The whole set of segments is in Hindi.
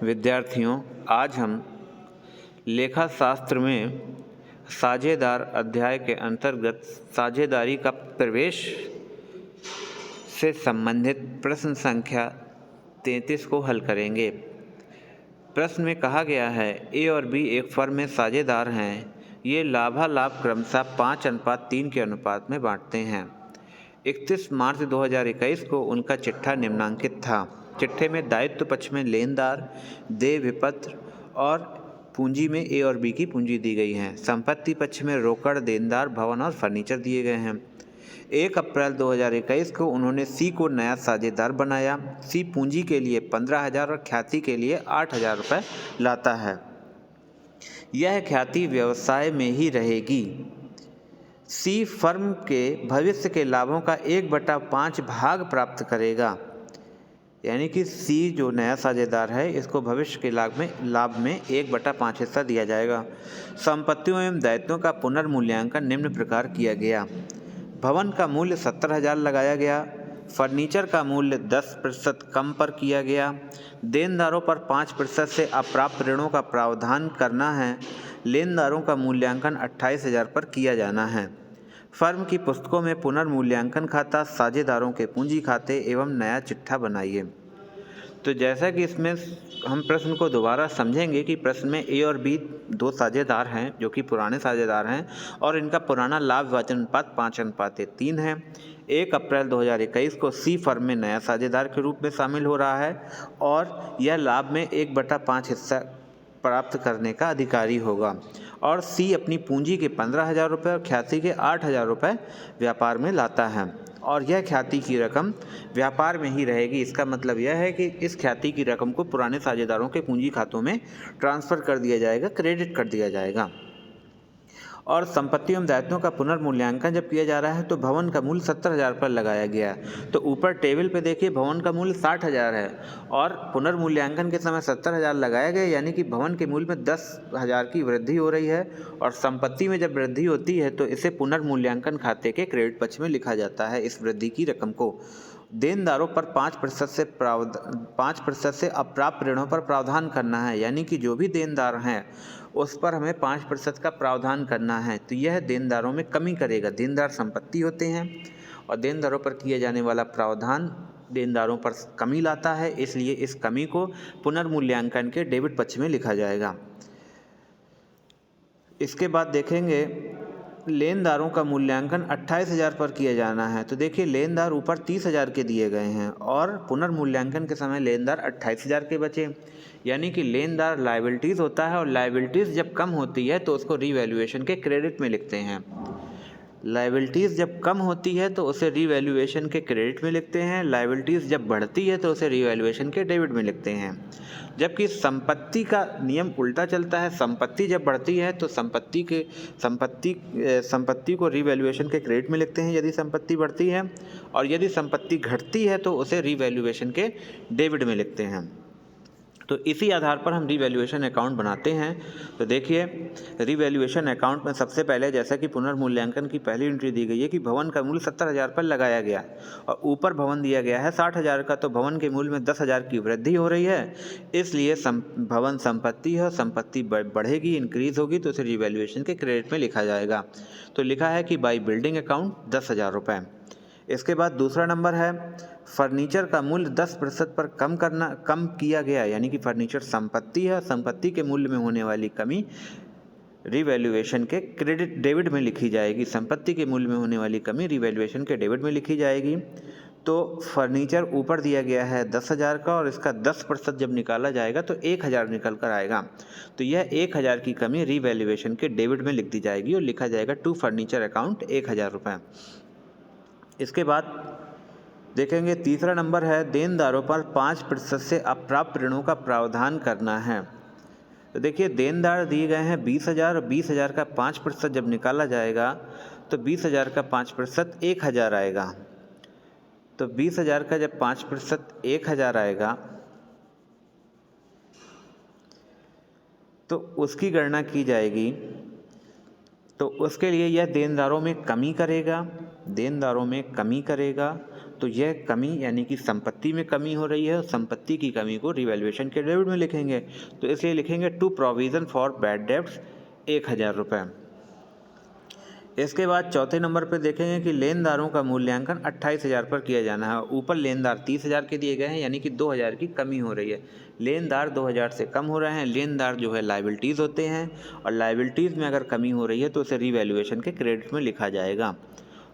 विद्यार्थियों, आज हम लेखा शास्त्र में साझेदार अध्याय के अंतर्गत साझेदारी का प्रवेश से संबंधित प्रश्न संख्या 33 को हल करेंगे। प्रश्न में कहा गया है ए और बी एक फर्म में साझेदार हैं। ये लाभालाभ क्रमशः 5:3 के अनुपात में बांटते हैं। 31 मार्च 2021 को उनका चिट्ठा निम्नांकित था। चिट्ठे में दायित्व पक्ष में लेनदार, देय विपत्र और पूंजी में ए और बी की पूंजी दी गई है। संपत्ति पक्ष में रोकड़, देनदार, भवन और फर्नीचर दिए गए हैं। 1 अप्रैल 2021 को उन्होंने सी को नया साझेदार बनाया। सी पूंजी के लिए 15,000 और ख्याति के लिए 8,000 रुपये लाता है। यह ख्याति व्यवसाय में ही रहेगी। सी फर्म के भविष्य के लाभों का 1/5 भाग प्राप्त करेगा। यानी कि सी जो नया साझेदार है, इसको भविष्य के लाभ में 1/5 हिस्सा दिया जाएगा। संपत्तियों एवं दायित्वों का पुनर्मूल्यांकन निम्न प्रकार किया गया। भवन का मूल्य 70,000 लगाया गया। फर्नीचर का मूल्य 10% कम पर किया गया। देनदारों पर 5% से अप्राप्त ऋणों का प्रावधान करना है। लेनदारों का मूल्यांकन 28,000 पर किया जाना है। फर्म की पुस्तकों में पुनर्मूल्यांकन खाता, साझेदारों के पूंजी खाते एवं नया चिट्ठा बनाइए। तो जैसा कि इसमें हम प्रश्न को दोबारा समझेंगे कि प्रश्न में ए और बी दो साझेदार हैं जो कि पुराने साझेदार हैं और इनका पुराना लाभ विभाजन अनुपात 5:3 है। 1 अप्रैल 2021 को सी फर्म में नया साझेदार के रूप में शामिल हो रहा है और यह लाभ में 1/5 हिस्सा प्राप्त करने का अधिकारी होगा और सी अपनी पूंजी के 15,000 रुपये और ख्याति के 8,000 रुपये व्यापार में लाता है और यह ख्याति की रकम व्यापार में ही रहेगी। इसका मतलब यह है कि इस ख्याति की रकम को पुराने साझेदारों के पूंजी खातों में ट्रांसफ़र कर दिया जाएगा, क्रेडिट कर दिया जाएगा। और संपत्ति एवं दायित्वों का पुनर्मूल्यांकन जब किया जा रहा है तो भवन का मूल्य 70,000 पर लगाया गया। तो ऊपर टेबल पे देखिए भवन का मूल्य 60,000 है और पुनर्मूल्यांकन के समय 70,000 लगाया गया, यानी कि भवन के मूल्य में 10,000 की वृद्धि हो रही है और संपत्ति में जब वृद्धि होती है तो इसे पुनर्मूल्यांकन खाते के क्रेडिट पक्ष में लिखा जाता है इस वृद्धि की रकम को। देनदारों पर 5% से अप्राप्त ऋणों पर प्रावधान करना है, यानी कि जो भी देनदार हैं उस पर हमें 5% का प्रावधान करना है। तो यह देनदारों में कमी करेगा। देनदार संपत्ति होते हैं और देनदारों पर किया जाने वाला प्रावधान देनदारों पर कमी लाता है, इसलिए इस कमी को पुनर्मूल्यांकन के डेबिट पक्ष में लिखा जाएगा। इसके बाद देखेंगे लेनदारों का मूल्यांकन 28,000 पर किया जाना है। तो देखिए लेनदार ऊपर 30,000 के दिए गए हैं और पुनर्मूल्यांकन के समय लेनदार 28,000 के बचे, यानी कि लेनदार लायबिलिटीज़ होता है और लायबिलिटीज़ जब कम होती है तो उसको रीवैल्यूएशन के क्रेडिट में लिखते हैं। लायबिलिटीज़ जब कम होती है तो उसे रीवैल्यूएशन के क्रेडिट में लिखते हैं। लायबिलिटीज़ जब बढ़ती है तो उसे रीवैल्यूएशन के डेबिट में लिखते हैं। जबकि संपत्ति का नियम उल्टा चलता है। संपत्ति जब बढ़ती है तो संपत्ति को रीवैल्यूएशन के क्रेडिट में लिखते हैं यदि संपत्ति बढ़ती है, और यदि संपत्ति घटती है तो उसे रीवैल्यूएशन के डेबिट में लिखते हैं। तो इसी आधार पर हम रीवैल्यूएशन अकाउंट बनाते हैं। तो देखिए रीवैल्यूएशन अकाउंट में सबसे पहले जैसा कि पुनर्मूल्यांकन की पहली एंट्री दी गई है कि भवन का मूल्य 70,000 पर लगाया गया और ऊपर भवन दिया गया है 60,000 का, तो भवन के मूल्य में 10,000 की वृद्धि हो रही है, इसलिए भवन संपत्ति है, संपत्ति बढ़ेगी, इंक्रीज होगी, तो उसे रीवैल्यूएशन के क्रेडिट में लिखा जाएगा। तो लिखा है कि बाई बिल्डिंग अकाउंट 10,000 रुपये। इसके बाद दूसरा नंबर है फर्नीचर का मूल्य 10% पर कम किया गया, यानी कि फर्नीचर संपत्ति है, संपत्ति के मूल्य में होने वाली कमी रीवैल्यूएशन के डेबिट में लिखी जाएगी। संपत्ति के मूल्य में होने वाली कमी रीवैल्यूएशन के डेबिट में लिखी जाएगी। तो फर्नीचर ऊपर दिया गया है 10,000 का और इसका 10% जब निकाला जाएगा तो 1,000 निकल कर आएगा। तो यह 1,000 की कमी रीवैल्यूएशन के डेबिट में लिख दी जाएगी और लिखा जाएगा टू फर्नीचर अकाउंट 1,000 रुपये। इसके बाद देखेंगे तीसरा नंबर है देनदारों पर 5% से अप्राप्त ऋणों का प्रावधान करना है। तो देखिए देनदार दिए गए हैं 20,000 और 20,000 का 5% जब निकाला जाएगा तो 20,000 का 5% 1,000 आएगा। तो 20,000 का जब 5% 1,000 आएगा तो उसकी गणना की जाएगी। तो उसके लिए यह देनदारों में कमी करेगा तो यह कमी यानी कि संपत्ति में कमी हो रही है और संपत्ति की कमी को रिवैल्यूएशन के डेबिट में लिखेंगे। तो इसलिए लिखेंगे to provision for bad debts 1000 रुपये। इसके बाद चौथे नंबर पे देखेंगे कि लेनदारों का मूल्यांकन 28,000 पर किया जाना है। ऊपर लेनदार 30,000 के दिए गए हैं, यानी कि 2,000 की कमी हो रही है। लेनदार 2,000 से कम हो रहे हैं। लेनदार जो है लाइबिलिटीज़ होते हैं और लाइबिलिटीज़ में अगर कमी हो रही है तो उसे रिवैल्यूएशन के क्रेडिट में लिखा जाएगा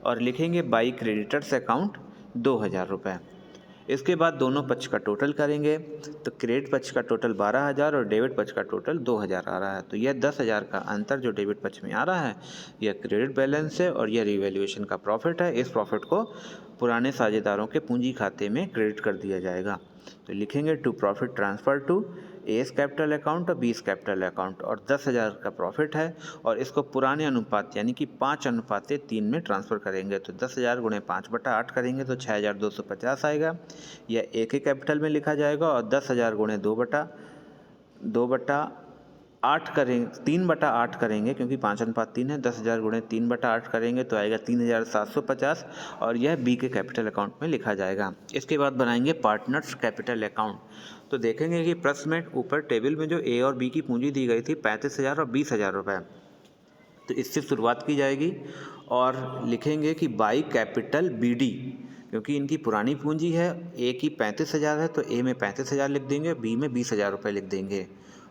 और लिखेंगे बाई क्रेडिटर्स अकाउंट 2,000 रुपये। इसके बाद दोनों पक्ष का टोटल करेंगे तो क्रेडिट पक्ष का टोटल 12,000 और डेबिट पक्ष का टोटल 2,000 आ रहा है। तो यह 10,000 का अंतर जो डेबिट पक्ष में आ रहा है यह क्रेडिट बैलेंस है और यह रिवैल्यूएशन का प्रॉफिट है। इस प्रॉफिट को पुराने साझेदारों के पूंजी खाते में क्रेडिट कर दिया जाएगा। तो लिखेंगे to profit transfer to S capital account और बीस कैपिटल अकाउंट और 10,000 का प्रॉफिट है और इसको पुराने अनुपात यानी कि 5:3 में ट्रांसफ़र करेंगे। तो 10,000 गुणे 5/8 करेंगे तो 6,250 आएगा। यह एक ही कैपिटल में लिखा जाएगा और 10,000 गुणे 2/8 करेंगे 3/8 करेंगे क्योंकि 5:3 है। 10,000 गुणे 3/8 करेंगे तो आएगा 3,750 और यह बी के कैपिटल अकाउंट में लिखा जाएगा। इसके बाद बनाएंगे पार्टनर्स कैपिटल अकाउंट। तो देखेंगे कि प्रश्न में ऊपर टेबल में जो ए और बी की पूंजी दी गई थी 35,000 और 20,000 रुपये, तो इससे शुरुआत की जाएगी और लिखेंगे कि बाई कैपिटल बी डी, क्योंकि इनकी पुरानी पूंजी है। ए की 35,000 है तो ए में 35,000 लिख देंगे, बी में 20,000 रुपये लिख देंगे।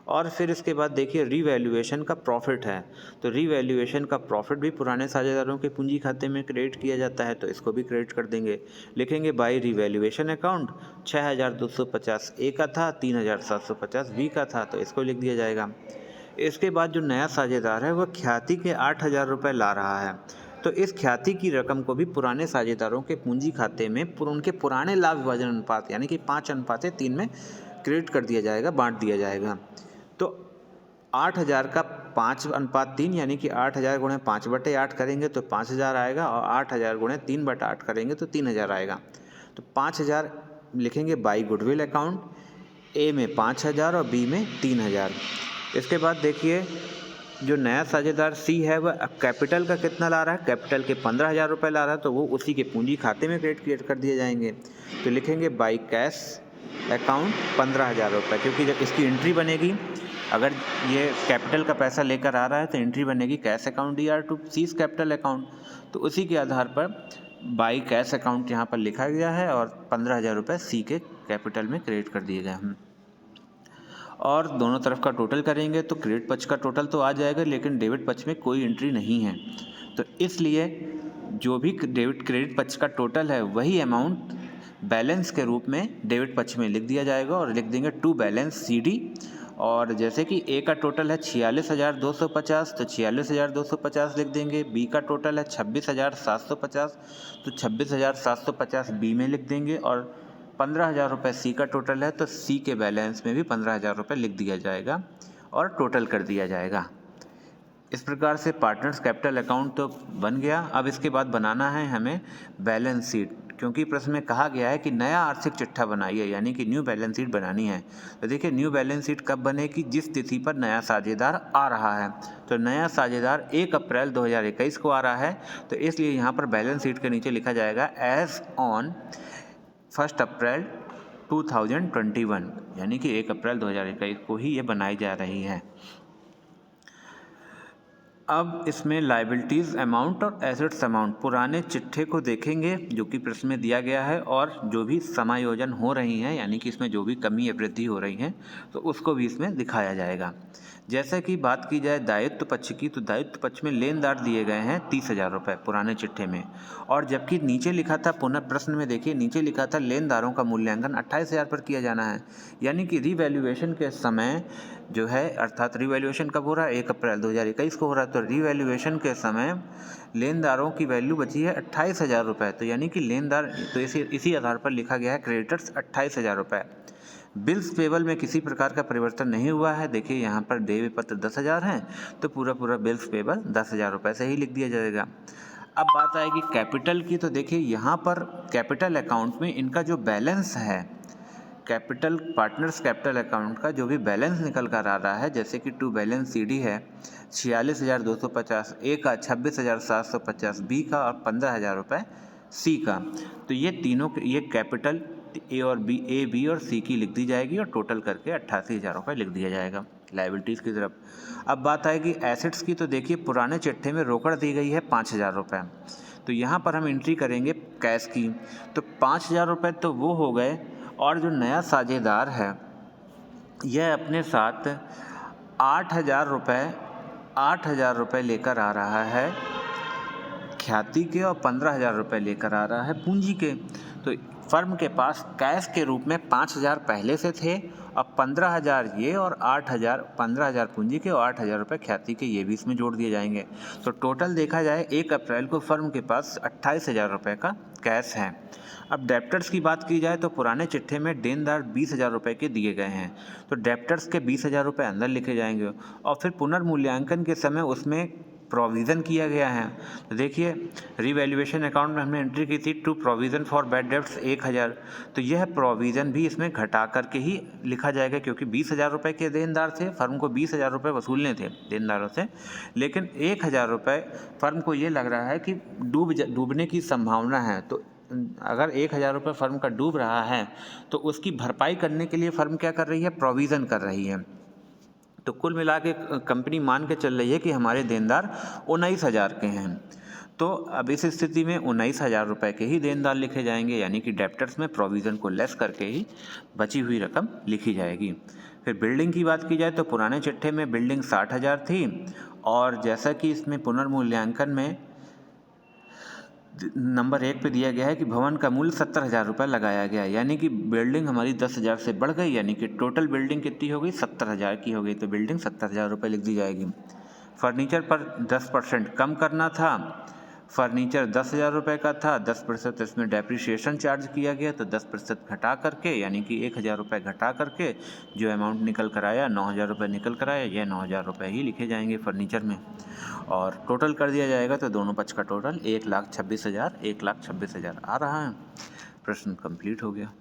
और फिर इसके बाद देखिए रिवैल्यूएशन का प्रॉफिट है, तो रिवैल्यूएशन का प्रॉफिट भी पुराने साझेदारों के पूंजी खाते में क्रेडिट किया जाता है, तो इसको भी क्रेडिट कर देंगे। लिखेंगे बाई रिवैल्यूएशन अकाउंट 6,250 ए का था, 3,750 बी का था, तो इसको लिख दिया जाएगा। इसके बाद जो नया साझेदार है वह ख्याति के 8,000 रुपये ला रहा है, तो इस ख्याति की रकम को भी पुराने साझेदारों के पूंजी खाते में उनके पुराने लाभ विभाजन अनुपात यानी कि 5:3 में क्रेडिट कर दिया जाएगा, बांट दिया जाएगा। तो 8,000 का 5:3 यानी कि 8,000 गुणे 5/8 करेंगे तो 5,000 आएगा और 8,000 गुणे 3/8 करेंगे तो 3,000 आएगा। तो 5,000 लिखेंगे बाई गुडविल अकाउंट, ए में 5,000 और बी में 3,000। इसके बाद देखिए जो नया साझेदार सी है वह कैपिटल का कितना ला रहा है, कैपिटल के 15,000 रुपये ला रहा है, तो वो उसी के पूंजी खाते में क्रेडिट कर दिए जाएंगे। तो लिखेंगे बाई कैश अकाउंट 15,000 रुपये, क्योंकि जब इसकी एंट्री बनेगी, अगर ये कैपिटल का पैसा लेकर आ रहा है तो एंट्री बनेगी cash account DR to C's capital account, तो उसी के आधार पर बाई कैश अकाउंट यहाँ पर लिखा गया है और 15,000 रुपये सी के कैपिटल में क्रेडिट कर दिए गए हैं। और दोनों तरफ का टोटल करेंगे तो क्रेडिट पक्ष का टोटल तो आ जाएगा, लेकिन डेबिट पक्ष में कोई एंट्री नहीं है, तो इसलिए जो भी क्रेडिट पक्ष का टोटल है वही अमाउंट बैलेंस के रूप में डेबिट पक्ष में लिख दिया जाएगा और लिख देंगे टू बैलेंस CD। और जैसे कि ए का टोटल है 46,250 तो 46,250 लिख देंगे। बी का टोटल है 26,750 तो 26,750 बी में लिख देंगे और 15,000 रुपये सी का टोटल है तो सी के बैलेंस में भी 15,000 रुपये लिख दिया जाएगा और टोटल कर दिया जाएगा। इस प्रकार से पार्टनर्स कैपिटल अकाउंट तो बन गया। अब इसके बाद बनाना है हमें बैलेंस शीट, क्योंकि प्रश्न में कहा गया है कि नया आर्थिक चिट्ठा बनाइए, यानी कि न्यू बैलेंस शीट बनानी है। तो देखिए न्यू बैलेंस शीट कब बनेगी, जिस तिथि पर नया साझेदार आ रहा है। तो नया साझेदार 1 अप्रैल 2021 को आ रहा है, तो इसलिए यहाँ पर बैलेंस शीट के नीचे लिखा जाएगा एज ऑन 1 अप्रैल 2021, यानी कि 1 अप्रैल 2021 को ही ये बनाई जा रही है। अब इसमें लाइबिलिटीज़ अमाउंट और एसेट्स अमाउंट पुराने चिट्ठे को देखेंगे जो कि प्रश्न में दिया गया है, और जो भी समायोजन हो रही हैं यानी कि इसमें जो भी कमी या वृद्धि हो रही है तो उसको भी इसमें दिखाया जाएगा। जैसे कि बात की जाए दायित्व पक्ष की, तो दायित्व पक्ष में लेनदार दिए गए हैं 30,000 रुपये पुराने चिट्ठे में, और जबकि नीचे लिखा था, पुनः प्रश्न में देखिए नीचे लिखा था लेनदारों का मूल्यांकन 28,000 पर किया जाना है, यानी कि रिवैल्यूएशन के समय जो है, अर्थात रिवैल्यूएशन कब हो रहा है 1 अप्रैल 2021 को हो रहा है, तो रिवैल्यूएशन के समय लेनदारों की वैल्यू बची है 28,000 रुपये, तो यानी कि लेनदार, तो इसी आधार पर लिखा गया है क्रेडिटर्स 28,000 रुपये। बिल्स पेबल में किसी प्रकार का परिवर्तन नहीं हुआ है। देखिए यहाँ पर देय पत्र 10,000 हैं तो पूरा बिल्स पेबल 10,000 रुपये से ही लिख दिया जाएगा। अब बात आएगी कैपिटल की, तो देखिए यहाँ पर कैपिटल अकाउंट में इनका जो बैलेंस है, कैपिटल पार्टनर्स कैपिटल अकाउंट का जो भी बैलेंस निकल कर आ रहा है, जैसे कि टू बैलेंस CD है 46,250, ए का 26,750, बी का और 15,000 रुपये सी का। तो ये तीनों ये कैपिटल ए बी और सी की लिख दी जाएगी और टोटल करके 88,000 रुपये लिख दिया जाएगा लाइबिलिटीज़ की तरफ। अब बात आएगी एसेट्स की। तो देखिए पुराने चिट्ठे में रोकड़ दी गई है 5,000 रुपये। तो यहाँ पर हम एंट्री करेंगे कैश की। तो 5,000 रुपये तो वो हो गए, और जो नया साझेदार है यह अपने साथ 8,000 रुपये लेकर आ रहा है ख्याति के, और 15,000 रुपये लेकर आ रहा है पूंजी के। तो फर्म के पास कैश के रूप में 5,000 पहले से थे, अब 15,000 ये और 15,000 पूंजी के और 8,000 रुपये ख्याति के ये भी इसमें जोड़ दिए जाएंगे। तो टोटल देखा जाए 1 अप्रैल को फर्म के पास 28,000 रुपये का कैश है। अब डेप्टर्स की बात की जाए तो पुराने चिट्ठे में देनदार 20,000 रुपये के दिए गए हैं, तो डेप्टर्स के 20,000 रुपये अंदर लिखे जाएंगे और फिर पुनर्मूल्यांकन के समय उसमें प्रोविज़न किया गया है। तो देखिए रिवैल्यूएशन अकाउंट में हमने एंट्री की थी to provision for bad debts 1,000, तो यह प्रोविज़न भी इसमें घटा करके ही लिखा जाएगा, क्योंकि 20,000 रुपये के देनदार थे, फर्म को 20,000 रुपये वसूलने थे देनदारों से, लेकिन 1,000 रुपये फर्म को ये लग रहा है कि डूबने की संभावना है। तो अगर 1,000 रुपये फर्म का डूब रहा है तो उसकी भरपाई करने के लिए फर्म क्या कर रही है, प्रोविज़न कर रही है। तो कुल मिला के कंपनी मान के चल रही है कि हमारे देनदार 19,000 के हैं। तो अब इस स्थिति में 19,000 रुपये के ही देनदार लिखे जाएंगे, यानी कि डेप्टर्स में प्रोविज़न को लेस करके ही बची हुई रकम लिखी जाएगी। फिर बिल्डिंग की बात की जाए तो पुराने चिट्ठे में बिल्डिंग 60,000 थी, और जैसा कि इसमें पुनर्मूल्यांकन में नंबर 1 पे दिया गया है कि भवन का मूल्य 70,000 रुपये लगाया गया, यानी कि बिल्डिंग हमारी 10,000 से बढ़ गई, यानी कि टोटल बिल्डिंग कितनी हो गई, 70,000 की हो गई। तो बिल्डिंग 70,000 रुपये लिख दी जाएगी। फर्नीचर पर 10% कम करना था, फर्नीचर 10,000 रुपये का था, 10% इसमें डेप्रिसिएशन चार्ज किया गया, तो 10% घटा करके यानी कि 1,000 रुपये घटा करके जो अमाउंट निकल कर आया 9,000 रुपये निकल कर आया, यह 9,000 रुपये ही लिखे जाएंगे फर्नीचर में, और टोटल कर दिया जाएगा तो दोनों पक्ष का टोटल 1,26,000 आ रहा है। प्रश्न कंप्लीट हो गया।